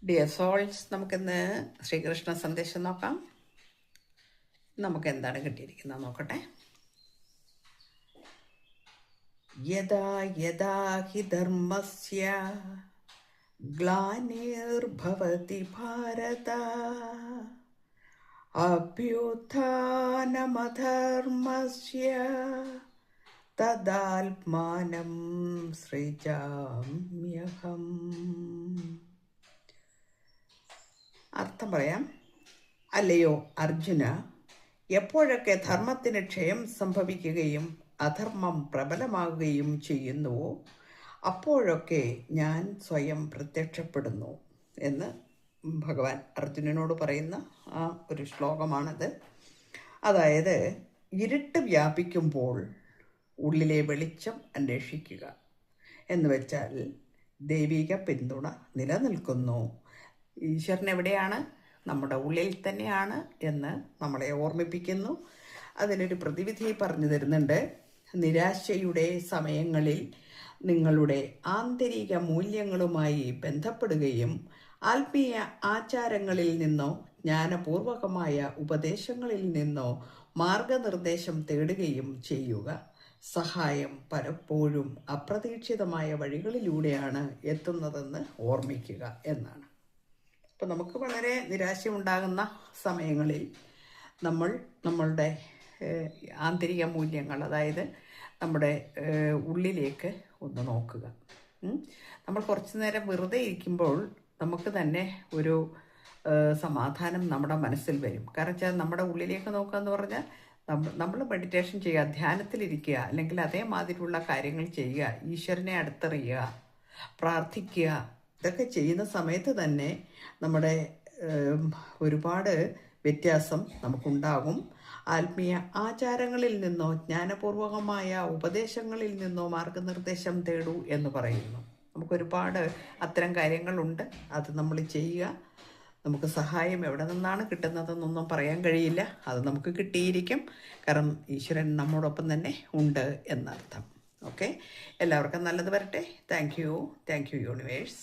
Dear souls, നമുക്കിന്ന് ശ്രീകൃഷ്ണ സന്ദേശം നോക്കാം. നമുക്ക് എന്താണ് കിട്ടിയിരിക്കുന്നത് നോക്കട്ടെ. യദാ യദാ ഹി ധർമ്മസ്യ ഗ്ലാനിർഭവതി ഭാരത അഭ്യുത്ഥാനമധർമ്മസ്യ തദാത്മാനം സൃജാമ്യഹം. അർത്ഥം പറയാം. അല്ലയോ അർജുന, എപ്പോഴൊക്കെ ധർമ്മത്തിന് ക്ഷയം സംഭവിക്കുകയും അധർമ്മം പ്രബലമാകുകയും ചെയ്യുന്നുവോ അപ്പോഴൊക്കെ ഞാൻ സ്വയം പ്രത്യക്ഷപ്പെടുന്നു എന്ന് ഭഗവാൻ അർജുനനോട് പറയുന്ന ആ ഒരു ശ്ലോകമാണത്. അതായത്, ഇരുട്ട് വ്യാപിക്കുമ്പോൾ ഉള്ളിലെ വെളിച്ചം അന്വേഷിക്കുക എന്ന് വെച്ചാൽ ദൈവിക പിന്തുണ നിലനിൽക്കുന്നു. ഈശ്വരൻ എവിടെയാണ്? നമ്മുടെ ഉള്ളിൽ തന്നെയാണ് എന്ന് നമ്മളെ ഓർമ്മിപ്പിക്കുന്നു. അതിനൊരു പ്രതിവിധി പറഞ്ഞു തരുന്നുണ്ട്. നിരാശയുടെ സമയങ്ങളിൽ നിങ്ങളുടെ ആന്തരിക മൂല്യങ്ങളുമായി ബന്ധപ്പെടുകയും ആത്മീയ ആചാരങ്ങളിൽ നിന്നോ ജ്ഞാനപൂർവകമായ ഉപദേശങ്ങളിൽ നിന്നോ മാർഗനിർദ്ദേശം തേടുകയും ചെയ്യുക. സഹായം പലപ്പോഴും അപ്രതീക്ഷിതമായ വഴികളിലൂടെയാണ് എത്തുന്നതെന്ന് ഓർമ്മിക്കുക എന്നാണ്. അപ്പോൾ നമുക്ക് വളരെ നിരാശയുണ്ടാകുന്ന സമയങ്ങളിൽ നമ്മളുടെ ആന്തരിക മൂല്യങ്ങൾ, അതായത് നമ്മുടെ ഉള്ളിലേക്ക് ഒന്ന് നോക്കുക. നമ്മൾ കുറച്ചു നേരം വെറുതെ ഇരിക്കുമ്പോൾ നമുക്ക് തന്നെ ഒരു സമാധാനം നമ്മുടെ മനസ്സിൽ വരും. കാരണം വെച്ചാൽ നമ്മുടെ ഉള്ളിലേക്ക് നോക്കുക എന്ന് പറഞ്ഞാൽ നമ്മൾ മെഡിറ്റേഷൻ ചെയ്യുക, ധ്യാനത്തിലിരിക്കുക, അല്ലെങ്കിൽ അതേമാതിരിയുള്ള കാര്യങ്ങൾ ചെയ്യുക, ഈശ്വരനെ അടുത്തറിയുക, പ്രാർത്ഥിക്കുക. ഇതൊക്കെ ചെയ്യുന്ന സമയത്ത് തന്നെ നമ്മുടെ ഒരുപാട് വ്യത്യാസം നമുക്കുണ്ടാകും. ആത്മീയ ആചാരങ്ങളിൽ നിന്നോ ജ്ഞാനപൂർവകമായ ഉപദേശങ്ങളിൽ നിന്നോ മാർഗനിർദ്ദേശം തേടൂ എന്ന് പറയുന്നു. നമുക്കൊരുപാട് അത്തരം കാര്യങ്ങളുണ്ട്. അത് നമ്മൾ ചെയ്യുക. നമുക്ക് സഹായം എവിടെ നിന്നാണ് കിട്ടുന്നതെന്നൊന്നും പറയാൻ കഴിയില്ല. അത് നമുക്ക് കിട്ടിയിരിക്കും. കാരണം ഈശ്വരൻ നമ്മോടൊപ്പം തന്നെ ഉണ്ട് എന്നർത്ഥം. ഓക്കെ, എല്ലാവർക്കും നല്ലത് വരട്ടെ. Thank you universe.